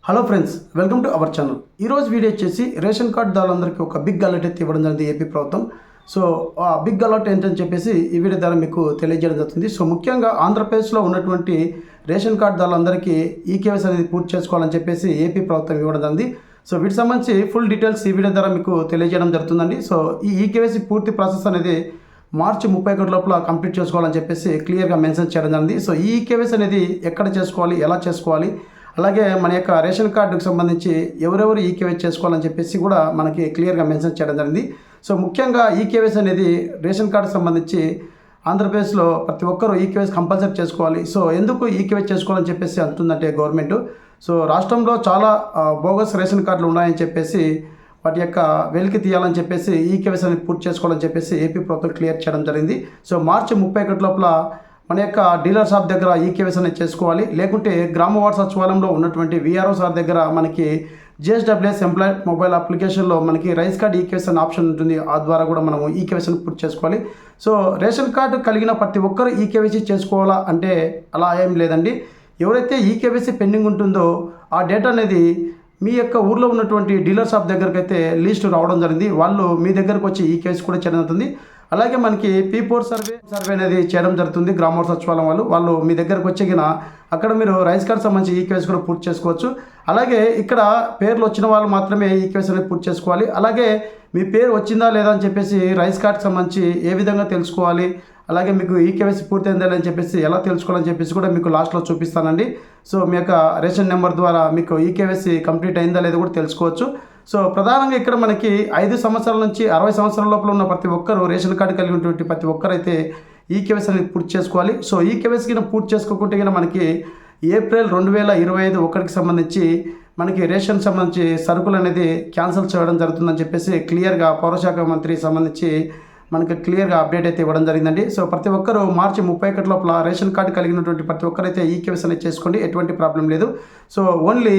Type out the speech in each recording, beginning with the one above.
Hello friends, welcome to our channel. ఈరోజు video వచ్చేసి ration కార్డుదారులందరికీ ఒక బిగ్ అలర్ట్ అయితే ఇవ్వడం జరిగింది ఏపీ ప్రభుత్వం. సో ఆ బిగ్ అలర్ట్ ఏంటని చెప్పేసి ఈ వీడియో ద్వారా మీకు తెలియజేయడం జరుగుతుంది. సో ముఖ్యంగా ఆంధ్రప్రదేశ్లో ఉన్నటువంటి రేషన్ కార్డుదారులందరికీ ఈకేవైసీ అనేది పూర్తి చేసుకోవాలని చెప్పేసి ఏపీ ప్రభుత్వం ఇవ్వడం జరిగింది. సో వీటికి సంబంధించి ఫుల్ డీటెయిల్స్ ఈ వీడియో ద్వారా మీకు తెలియజేయడం జరుగుతుందండి. సో ఈ ఈకేవైసీ పూర్తి ప్రాసెస్ అనేది మార్చి 31 లోపల కంప్లీట్ చేసుకోవాలని చెప్పేసి క్లియర్గా మెన్షన్ చేయడం జరిగింది. సో ఈ ఈకేవైసీ అనేది ఎక్కడ చేసుకోవాలి, ఎలా చేసుకోవాలి, అలాగే మన యొక్క రేషన్ కార్డుకు సంబంధించి ఎవరెవరు ఈకేవైసీ చేసుకోవాలని చెప్పేసి కూడా మనకి క్లియర్గా మెన్షన్ చేయడం జరిగింది. సో ముఖ్యంగా ఈకేవైసీ అనేది రేషన్ కార్డుకు సంబంధించి ఆంధ్రప్రదేశ్లో ప్రతి ఒక్కరూ ఈకేవైసీ కంపల్సరీ చేసుకోవాలి. సో ఎందుకు ఈకేవైసీ చేసుకోవాలని చెప్పేసి అంటుందంటే గవర్నమెంట్, సో రాష్ట్రంలో చాలా బోగస్ రేషన్ కార్డులు ఉన్నాయని చెప్పేసి వాటి యొక్క వెలికి తీయాలని చెప్పేసి ఈకేవైసీ అనేది పూర్తి చేసుకోవాలని చెప్పేసి ఏపీ ప్రభుత్వం క్లియర్ చేయడం జరిగింది. సో మార్చి 31 లోపల మన యొక్క డీలర్ షాప్ దగ్గర ఈకేవైసీ అనేది చేసుకోవాలి. లేకుంటే గ్రామ వార్డు సచివాలయంలో ఉన్నటువంటి విఆర్ఓ సార్ దగ్గర మనకి జిఎస్డబ్ల్యూఎస్ ఎంప్లాయ్ మొబైల్ అప్లికేషన్లో మనకి రైస్ కార్డ్ ఈకేవైసీ అనే ఆప్షన్ ఉంటుంది. ఆ ద్వారా కూడా మనము ఈకేవైసీని పూర్తి చేసుకోవాలి. సో రేషన్ కార్డు కలిగిన ప్రతి ఒక్కరు ఈకేవైసీ చేసుకోవాలా అంటే అలా ఏం లేదండి. ఎవరైతే ఈకేవైసీ పెండింగ్ ఉంటుందో ఆ డేటా అనేది మీ యొక్క ఊర్లో ఉన్నటువంటి డీలర్ షాప్ దగ్గరికి అయితే లిస్ట్ రావడం జరిగింది. వాళ్ళు మీ దగ్గరకు వచ్చి ఈకేవైసీ కూడా చేయడం జరుగుతుంది. అలాగే మనకి P4 సర్వే అనేది చేయడం జరుగుతుంది. గ్రామ సచివాలయం వాళ్ళు మీ దగ్గరకు వచ్చేగిన అక్కడ మీరు రైస్ కార్డ్ సంబంధించి ఈకేవైసీ కూడా పూర్తి చేసుకోవచ్చు. అలాగే ఇక్కడ పేర్లు వచ్చిన వాళ్ళు మాత్రమే ఈకేవైసీ అనేది పూర్తి చేసుకోవాలి. అలాగే మీ పేరు వచ్చిందా లేదా అని చెప్పేసి రైస్ కార్డ్కి సంబంధించి ఏ విధంగా తెలుసుకోవాలి, అలాగే మీకు ఈకేవైసీ పూర్తయిందా అని చెప్పేసి ఎలా తెలుసుకోవాలని చెప్పేసి కూడా మీకు లాస్ట్లో చూపిస్తానండి. సో మీ యొక్క రేషన్ నెంబర్ ద్వారా మీకు ఈకేవైసీ కంప్లీట్ అయిందా లేదా కూడా తెలుసుకోవచ్చు. సో ప్రధానంగా ఇక్కడ మనకి 5 సంవత్సరాల నుంచి 60 సంవత్సరాల లోపల ఉన్న ప్రతి ఒక్కరు రేషన్ కార్డు కలిగి ఉన్నటువంటి ప్రతి ఒక్కరైతే ఈకేవైసీ అనేది పూర్తి చేసుకోవాలి. సో ఈకేవైసీ కింద పూర్తి చేసుకోకుంటే కనుక మనకి ఏప్రిల్ 2025 ఒకటికి సంబంధించి మనకి రేషన్ సంబంధించి సరుకులు అనేది క్యాన్సిల్ చేయడం జరుగుతుందని చెప్పేసి క్లియర్గా పౌరశాఖ మంత్రి సంబంధించి మనకి క్లియర్గా అప్డేట్ అయితే ఇవ్వడం జరిగిందండి. సో ప్రతి ఒక్కరు మార్చి 31 లోపల రేషన్ కార్డు కలిగినటువంటి ప్రతి ఒక్కరైతే ఈకేవైసీ అనేది చేసుకోండి, ఎటువంటి ప్రాబ్లం లేదు. సో ఓన్లీ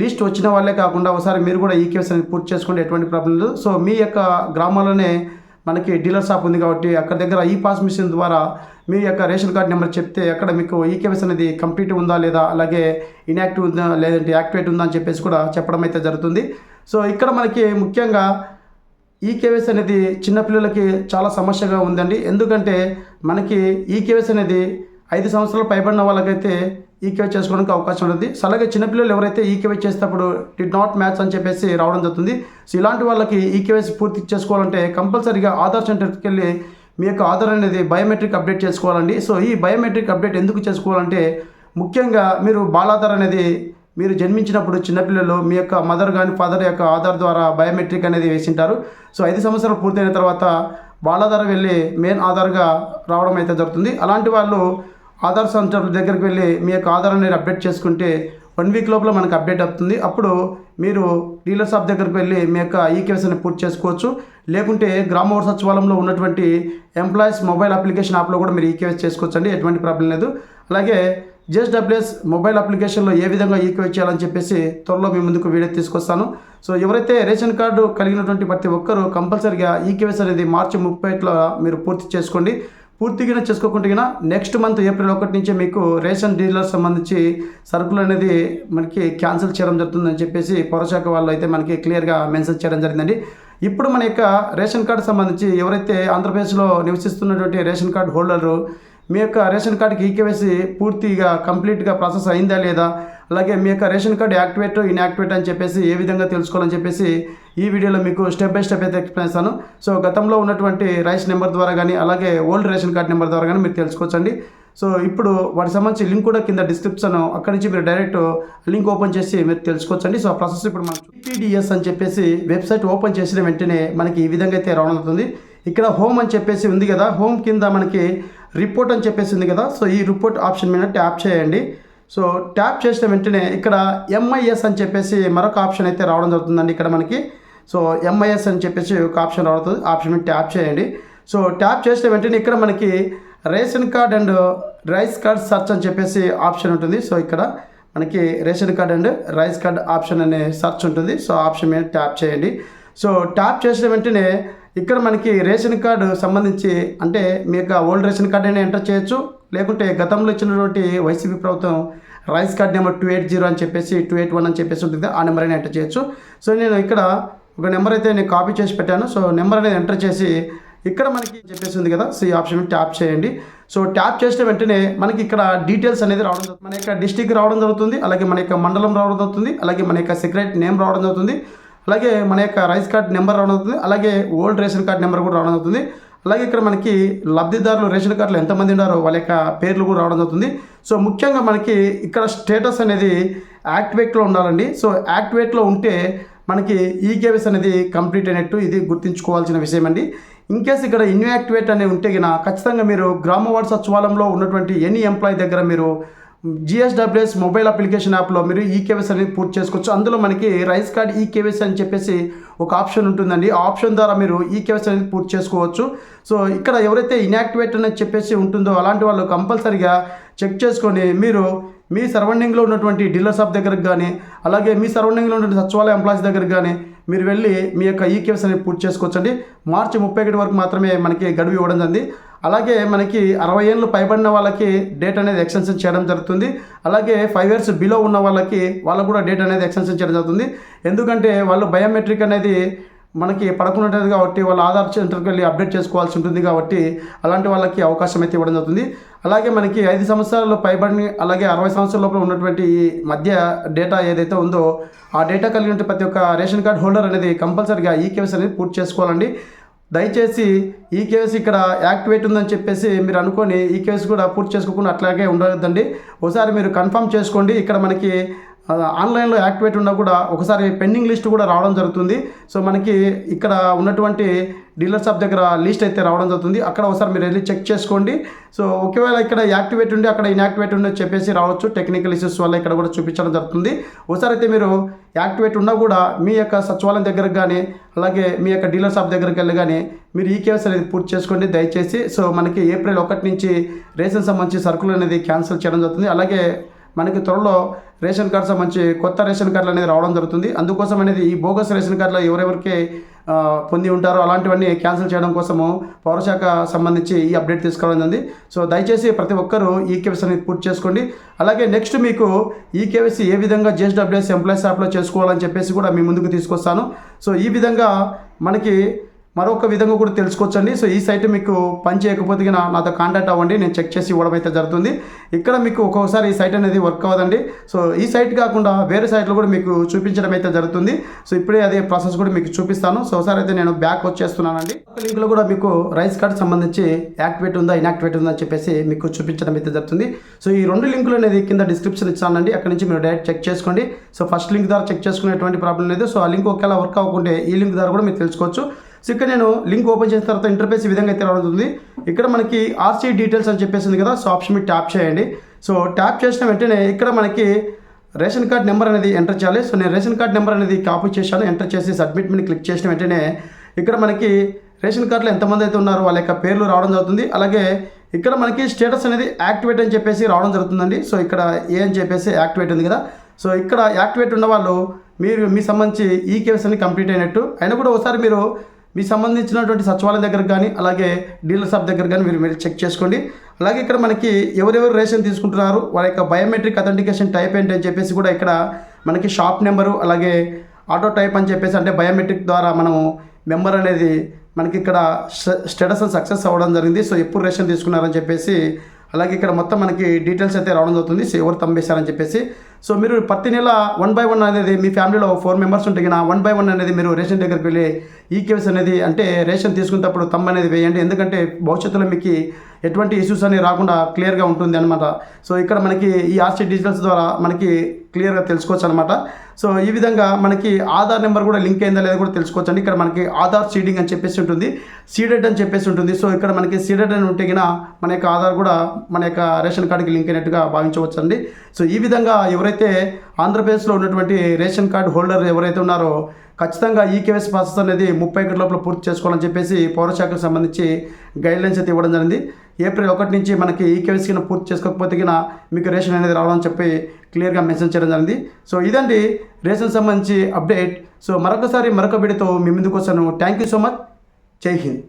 లిస్ట్ వచ్చిన వాళ్ళే కాకుండా ఒకసారి మీరు కూడా ఈకేవైసీ అనేది పూర్తి చేసుకోండి, ఎటువంటి ప్రాబ్లం లేదు. సో మీ యొక్క గ్రామాల్లోనే మనకి డీలర్ షాప్ ఉంది కాబట్టి అక్కడ దగ్గర ఈ పాస్ మిషన్ ద్వారా మీ యొక్క రేషన్ కార్డు నెంబర్ చెప్తే అక్కడ మీకు ఈకేవైసీ అనేది కంప్లీట్ ఉందా లేదా, అలాగే ఇన్యాక్టివ్ ఉందా లేదంటే యాక్టివేట్ ఉందా అని చెప్పేసి కూడా చెప్పడం అయితే జరుగుతుంది. సో ఇక్కడ మనకి ముఖ్యంగా ఈకేవైసీ అనేది చిన్నపిల్లలకి చాలా సమస్యగా ఉందండి. ఎందుకంటే మనకి ఈకేవైసీ అనేది 5 సంవత్సరాలు పైబడిన వాళ్ళకైతే ఈకేవైసీ చేసుకోవడానికి అవకాశం ఉంటుంది. సో అలాగే చిన్నపిల్లలు ఎవరైతే ఈకేవైసీ చేసేటప్పుడు డిడ్ నాట్ మ్యాచ్ అని చెప్పేసి రావడం జరుగుతుంది. సో ఇలాంటి వాళ్ళకి ఈకేవైసీ పూర్తి చేసుకోవాలంటే కంపల్సరీగా ఆధార్ సెంటర్కి వెళ్ళి మీ యొక్క ఆధార్ అనేది బయోమెట్రిక్ అప్డేట్ చేసుకోవాలండి. సో ఈ బయోమెట్రిక్ అప్డేట్ ఎందుకు చేసుకోవాలంటే ముఖ్యంగా మీరు బాలాధార్ అనేది మీరు జన్మించినప్పుడు చిన్నపిల్లలు మీ యొక్క మదర్ కానీ ఫాదర్ యొక్క ఆధార్ ద్వారా బయోమెట్రిక్ అనేది వేసింటారు. సో 5 సంవత్సరాలు పూర్తయిన తర్వాత బాలాధార్ వెళ్ళి మెయిన్ ఆధార్గా రావడం అయితే జరుగుతుంది. అలాంటి వాళ్ళు ఆధార్ సెంటర్ దగ్గరికి వెళ్ళి మీ యొక్క ఆధార్ అనేది అప్డేట్ చేసుకుంటే 1 వీక్ లోపల మనకు అప్డేట్ అవుతుంది. అప్పుడు మీరు డీలర్ షాప్ దగ్గరికి వెళ్ళి మీ యొక్క ఈకేవైసీని పూర్తి చేసుకోవచ్చు. లేకుంటే గ్రామ వార్డు సచివాలయంలో ఉన్నటువంటి ఎంప్లాయీస్ మొబైల్ అప్లికేషన్ యాప్లో కూడా మీరు ఈకేవైసీ చేసుకోవచ్చు అండి, ఎటువంటి ప్రాబ్లం లేదు. అలాగే జిఎస్డబ్ల్యూఎస్ మొబైల్ అప్లికేషన్లో ఏ విధంగా ఈకేవైసీ చేయాలని చెప్పేసి త్వరలో మీ ముందుకు వీడియో తీసుకొస్తాను. సో ఎవరైతే రేషన్ కార్డు కలిగినటువంటి ప్రతి ఒక్కరూ కంపల్సరీగా ఈకేవైసీ అనేది మార్చి 31 మీరు పూర్తి చేసుకోండి. పూర్తిగా చేసుకోకుంటే నెక్స్ట్ మంత్ ఏప్రిల్ 1 నుంచి మీకు రేషన్ డీలర్ సంబంధించి సరుకులు అనేది మనకి క్యాన్సిల్ చేయడం జరుగుతుందని చెప్పేసి పౌరశాఖ వాళ్ళు అయితే మనకి క్లియర్గా మెన్షన్ చేయడం జరిగిందండి. ఇప్పుడు మన యొక్క రేషన్ కార్డు సంబంధించి ఎవరైతే ఆంధ్రప్రదేశ్లో నివసిస్తున్నటువంటి రేషన్ కార్డు హోల్డరు మీ యొక్క రేషన్ కార్డుకి ఈకేవైసీ పూర్తిగా కంప్లీట్గా ప్రాసెస్ అయిందా లేదా, అలాగే మీ యొక్క రేషన్ కార్డు యాక్టివేట్ ఇన్యాక్టివేట్ అని చెప్పేసి ఏ విధంగా తెలుసుకోవాలని చెప్పేసి ఈ వీడియోలో మీకు స్టెప్ బై స్టెప్ అయితే ఎక్స్ప్లెయిన్ చేస్తాను. సో గతంలో ఉన్నటువంటి రైస్ నెంబర్ ద్వారా కానీ అలాగే ఓల్డ్ రేషన్ కార్డు నెంబర్ ద్వారా కానీ మీరు తెలుసుకోవచ్చండి. సో ఇప్పుడు వాటికి సంబంధించి లింక్ కూడా కింద డిస్క్రిప్షన్, అక్కడి నుంచి మీరు డైరెక్ట్ లింక్ ఓపెన్ చేసి మీరు తెలుసుకోవచ్చండి. సో ఆ ప్రాసెస్ ఇప్పుడు మనం PDS అని చెప్పేసి వెబ్సైట్ ఓపెన్ చేసిన వెంటనే మనకి ఈ విధంగా అయితే రావడం అవుతుంది. ఇక్కడ హోమ్ అని చెప్పేసి ఉంది కదా, హోమ్ కింద మనకి రిపోర్ట్ అని చెప్పేసి ఉంది కదా. సో ఈ రిపోర్ట్ ఆప్షన్ మీద ట్యాప్ చేయండి. సో ట్యాప్ చేసిన వెంటనే ఇక్కడ MIS అని చెప్పేసి మరొక ఆప్షన్ అయితే రావడం జరుగుతుందండి. ఇక్కడ మనకి సో MIS అని చెప్పేసి ఒక ఆప్షన్ రావుతుంది, ఆప్షన్ మీద ట్యాప్ చేయండి. సో ట్యాప్ చేసిన వెంటనే ఇక్కడ మనకి ration card and rice card search అని చెప్పేసి ఆప్షన్ ఉంటుంది. సో ఇక్కడ మనకి ration card and rice card option అనే సర్చ్ ఉంటుంది. సో ఆప్షన్ మీద ట్యాప్ చేయండి. సో ట్యాప్ చేసిన వెంటనే ఇక్కడ మనకి రేషన్ కార్డు సంబంధించి అంటే మీ యొక్క ఓల్డ్ రేషన్ కార్డు అయినా ఎంటర్ చేయొచ్చు, లేకుంటే గతంలో ఇచ్చినటువంటి వైసీపీ ప్రభుత్వం రైస్ కార్డ్ నెంబర్ 280 అని చెప్పేసి 281 అని చెప్పేసి ఉంటుంది, ఆ నెంబర్ అయినా ఎంటర్ చేయొచ్చు. సో నేను ఇక్కడ ఒక నెంబర్ అయితే నేను కాపీ చేసి పెట్టాను. సో నెంబర్ అనేది ఎంటర్ చేసి ఇక్కడ మనకి చెప్పేసి ఉంది కదా, సో ఈ ఆప్షన్ ట్యాప్ చేయండి. సో ట్యాప్ చేసిన వెంటనే మనకి ఇక్కడ డీటెయిల్స్ అనేది రావడం జరుగుతుంది. మన యొక్క డిస్టిక్ రావడం జరుగుతుంది, అలాగే మన యొక్క మండలం రావడం జరుగుతుంది, అలాగే మన యొక్క సెక్రటరీ నేమ్ రావడం జరుగుతుంది, అలాగే మన యొక్క రైస్ కార్డ్ నెంబర్ రావడం అవుతుంది, అలాగే ఓల్డ్ రేషన్ కార్డ్ నెంబర్ కూడా రావడం అవుతుంది. అలాగే ఇక్కడ మనకి లబ్ధిదారులు రేషన్ కార్డులో ఎంతమంది ఉన్నారో వాళ్ళ యొక్క పేర్లు కూడా రావడం అవుతుంది. సో ముఖ్యంగా మనకి ఇక్కడ స్టేటస్ అనేది యాక్టివేట్లో ఉండాలండి. సో యాక్టివేట్లో ఉంటే మనకి ఈకేవైసీ అనేది కంప్లీట్ అయినట్టు, ఇది గుర్తుంచుకోవాల్సిన విషయం అండి. ఇన్కేస్ ఇక్కడ ఇన్యాక్టివేట్ అనేది ఉంటే గిన ఖచ్చితంగా మీరు గ్రామ వార్డు సచివాలయంలో ఉన్నటువంటి ఎనీ ఎంప్లాయీ దగ్గర మీరు జిఎస్డబ్ల్యూఎస్ మొబైల్ అప్లికేషన్ యాప్లో మీరు ఈకేవైసీ అనేది పూర్తి చేసుకోవచ్చు. అందులో మనకి రైస్ కార్డ్ ఈకేవైసీ అని చెప్పేసి ఒక ఆప్షన్ ఉంటుందండి. ఆ ఆప్షన్ ద్వారా మీరు ఈకేవైసీ అనేది పూర్తి చేసుకోవచ్చు. సో ఇక్కడ ఎవరైతే ఇన్యాక్టివేట్ అని చెప్పేసి ఉంటుందో అలాంటి వాళ్ళు కంపల్సరీగా చెక్ చేసుకొని మీరు మీ సరౌండింగ్లో ఉన్నటువంటి డీలర్ షాప్ దగ్గరకు కానీ, అలాగే మీ సరౌండింగ్లో ఉన్నటువంటి సచివాలయ ఎంప్లాయీస్ దగ్గరకు కానీ మీరు వెళ్ళి మీ యొక్క ఈకేవైసీ అనేది పూర్తి చేసుకోవచ్చండి. మార్చి 31 వరకు మాత్రమే మనకి గడువు ఇవ్వడం జరిగింది. అలాగే మనకి 60 ఏళ్ళు పైబడిన వాళ్ళకి డేట్ అనేది ఎక్స్టెన్షన్ చేయడం జరుగుతుంది. అలాగే 5 years బిలో ఉన్న వాళ్ళకి కూడా డేట్ అనేది ఎక్స్టెన్షన్ చేయడం జరుగుతుంది. ఎందుకంటే వాళ్ళు బయోమెట్రిక్ అనేది మనకి పడకుండా కాబట్టి వాళ్ళ ఆధార్ సెంటర్కి వెళ్ళి అప్డేట్ చేసుకోవాల్సి ఉంటుంది కాబట్టి అలాంటి వాళ్ళకి అవకాశం అయితే ఇవ్వడం జరుగుతుంది. అలాగే మనకి 5 సంవత్సరాలు పైబడి అలాగే 60 సంవత్సరాల లోపల ఉన్నటువంటి ఈ మధ్య డేటా ఏదైతే ఉందో ఆ డేటా కలిగిన ప్రతి ఒక్క రేషన్ కార్డ్ హోల్డర్ అనేది కంపల్సరీగా ఈకేవైసీ అనేది పూర్తి చేసుకోవాలండి. దయచేసి ఈకేవైసీ ఇక్కడ యాక్టివేట్ ఉందని చెప్పేసి మీరు అనుకొని ఈకేవైసీ కూడా పూర్తి చేసుకోకుండా అట్లాగే ఉండదండి. ఒకసారి మీరు కన్ఫర్మ్ చేసుకోండి. ఇక్కడ మనకి ఆన్లైన్లో యాక్టివేట్ ఉన్నా కూడా ఒకసారి పెండింగ్ లిస్ట్ కూడా రావడం జరుగుతుంది. సో మనకి ఇక్కడ ఉన్నటువంటి డీలర్ షాప్ దగ్గర లిస్ట్ అయితే రావడం జరుగుతుంది. అక్కడ ఒకసారి మీరు వెళ్ళి చెక్ చేసుకోండి. సో ఒకవేళ ఇక్కడ యాక్టివేట్ ఉండి అక్కడ ఇన్యాక్టివేట్ ఉండి చెప్పేసి రావచ్చు, టెక్నికల్ ఇష్యూస్ వల్ల ఇక్కడ కూడా చూపించడం జరుగుతుంది. ఒకసారి అయితే మీరు యాక్టివేట్ ఉన్నా కూడా మీ యొక్క సచివాలయం దగ్గరకు కానీ అలాగే మీ యొక్క డీలర్ షాప్ దగ్గరికి వెళ్ళి కానీ మీరు ఈకేవైసీ అనేది పూర్తి చేసుకోండి దయచేసి. సో మనకి April 1 నుంచి రేషన్ సంబంధించి సర్కుల్ అనేది క్యాన్సిల్ చేయడం జరుగుతుంది. అలాగే మనకి త్వరలో రేషన్ కార్డు సంబంధించి కొత్త రేషన్ కార్డులు అనేది రావడం జరుగుతుంది. అందుకోసం అనేది ఈ బోగస్ రేషన్ కార్డులో ఎవరెవరికి పొంది ఉంటారో అలాంటివన్నీ క్యాన్సిల్ చేయడం కోసము పౌరశాఖ సంబంధించి ఈ అప్డేట్ తీసుకోవడం జరిగింది. సో దయచేసి ప్రతి ఒక్కరూ ఈకేవైసీ అనేది పూర్తి చేసుకోండి. అలాగే నెక్స్ట్ మీకు ఈకేవైసీ ఏ విధంగా జిఎస్డబ్ల్యూఎస్ ఎంప్లాయీస్ యాప్లో చేసుకోవాలని చెప్పేసి కూడా మీ ముందుకు తీసుకొస్తాను. సో ఈ విధంగా మనకి మరొక విధంగా కూడా తెలుసుకోవచ్చండి. సో ఈ సైట్ మీకు పని చేయకపోతే నాతో కాంటాక్ట్ అవ్వండి, నేను చెక్ చేసి ఇవ్వడం అయితే జరుగుతుంది. ఇక్కడ మీకు ఒక్కొక్కసారి ఈ సైట్ అనేది వర్క్ అవ్వదండి. సో ఈ సైట్ కాకుండా వేరే సైట్లో కూడా మీకు చూపించడం అయితే జరుగుతుంది. సో ఇప్పుడే అదే ప్రాసెస్ కూడా మీకు చూపిస్తాను. సో ఒకసారి అయితే నేను బ్యాక్ వచ్చేస్తున్నానండి. ఒక లింక్లో కూడా మీకు రైస్ కార్డ్ సంబంధించి యాక్టివేట్ ఉందా ఇన్యాక్టివేట్ ఉందా అని చెప్పేసి మీకు చూపించడం అయితే జరుగుతుంది. సో ఈ 2 లింకులు అనేది కింద డిస్క్రిప్షన్ ఇచ్చానండి, అక్కడ నుంచి మీరు డైరెక్ట్ చెక్ చేసుకోండి. సో ఫస్ట్ లింక్ ద్వారా చెక్ చేసుకునేటువంటి ప్రాబ్లం లేదు. సో ఆ లింక్ ఒకవేళ వర్క్ అవ్వకుంటే ఈ లింక్ ద్వారా కూడా మీరు తెలుసుకోవచ్చు. సో ఇక్కడ నేను లింక్ ఓపెన్ చేసిన తర్వాత ఇంటర్ఫేస్ ఈ విధంగా అయితే రావడం. ఇక్కడ మనకి ఆర్సీ డీటెయిల్స్ అని చెప్పేసి ఉంది కదా, సో ఆప్షన్ మీద ట్యాప్ చేయండి. సో ట్యాప్ చేసిన వెంటనే ఇక్కడ మనకి రేషన్ కార్డ్ నెంబర్ అనేది ఎంటర్ చేయాలి. సో నేను రేషన్ కార్డ్ నెంబర్ అనేది కాపీ చేశాను. ఎంటర్ చేసి సబ్మిట్ మీద క్లిక్ చేసిన వెంటనే ఇక్కడ మనకి రేషన్ కార్డులో ఎంతమంది అయితే ఉన్నారో వాళ్ళ యొక్క పేర్లు రావడం జరుగుతుంది. అలాగే ఇక్కడ మనకి స్టేటస్ అనేది యాక్టివేట్ అని చెప్పేసి రావడం జరుగుతుందండి. సో ఇక్కడ ఏ అని చెప్పేసి యాక్టివేట్ ఉంది కదా, సో ఇక్కడ యాక్టివేట్ ఉన్న వాళ్ళు మీ సంబంధించి ఈకేవైసీ అనేది కంప్లీట్ అయినట్టు. అయినా కూడా ఒకసారి మీరు మీ సంబంధించినటువంటి సచివాలయం దగ్గర కానీ అలాగే డీలర్ షాప్ దగ్గర కానీ మీరు చెక్ చేసుకోండి. అలాగే ఇక్కడ మనకి ఎవరెవరు రేషన్ తీసుకుంటున్నారు వాళ్ళ యొక్క బయోమెట్రిక్ అథెంటికేషన్ టైప్ ఏంటి అని చెప్పేసి కూడా ఇక్కడ మనకి షాప్ నెంబరు అలాగే ఆటో టైప్ అని చెప్పేసి అంటే బయోమెట్రిక్ ద్వారా మనము మెంబర్ అనేది మనకి ఇక్కడ స్టేటస్ సక్సెస్ అవ్వడం జరిగింది. సో ఎప్పుడు రేషన్ తీసుకున్నారని చెప్పేసి అలాగే ఇక్కడ మొత్తం మనకి డీటెయిల్స్ అయితే రావడం జరుగుతుంది. సో ఎవరు తంబేశారని చెప్పేసి. సో మీరు ప్రతి నెల 1 by 1 అనేది మీ ఫ్యామిలీలో 4 members ఉంటే 1 by 1 అనేది మీరు రేషన్ దగ్గరికి వెళ్ళి ఈకేవైసీ అనేది అంటే రేషన్ తీసుకునేటప్పుడు తమ్ అనేది వేయండి. ఎందుకంటే భవిష్యత్తులో మీకు ఎటువంటి ఇష్యూస్ అనేవి రాకుండా క్లియర్గా ఉంటుంది అనమాట. సో ఇక్కడ మనకి ఈ ఆర్సీ డీటెయిల్స్ ద్వారా మనకి క్లియర్గా తెలుసుకోవచ్చు అనమాట. సో ఈ విధంగా మనకి ఆధార్ నెంబర్ కూడా లింక్ అయిందా లేదా కూడా తెలుసుకోవచ్చు అండి. ఇక్కడ మనకి ఆధార్ సీడింగ్ అని చెప్పేసి ఉంటుంది, సీడెడ్ అని చెప్పేసి ఉంటుంది. సో ఇక్కడ మనకి సీడెడ్ అని ఉంటే మన యొక్క ఆధార్ కూడా మన యొక్క రేషన్ కార్డుకి లింక్ అయినట్టుగా భావించవచ్చు అండి. సో ఈ విధంగా ఎవరైతే ఆంధ్రప్రదేశ్లో ఉన్నటువంటి రేషన్ కార్డు హోల్డర్ ఎవరైతే ఉన్నారో ఖచ్చితంగా ఈకేవైసీ ప్రాసెస్ అనేది 31 లోపల పూర్తి చేసుకోవాలని చెప్పేసి పౌరశాఖకు సంబంధించి గైడ్లైన్స్ అయితే ఇవ్వడం జరిగింది. April 1 నుంచి మనకి ఈకేవైసీ పూర్తి చేసుకోకపోతే మీకు రేషన్ అనేది రావాలని చెప్పి క్లియర్గా మెన్షన్ చేయడం జరిగింది. సో ఇదండి రేషన్ సంబంధించి అప్డేట్. సో మరొక వీడియోతో మీ ముందుకు వస్తాను. Thank you so much. జై హింద్.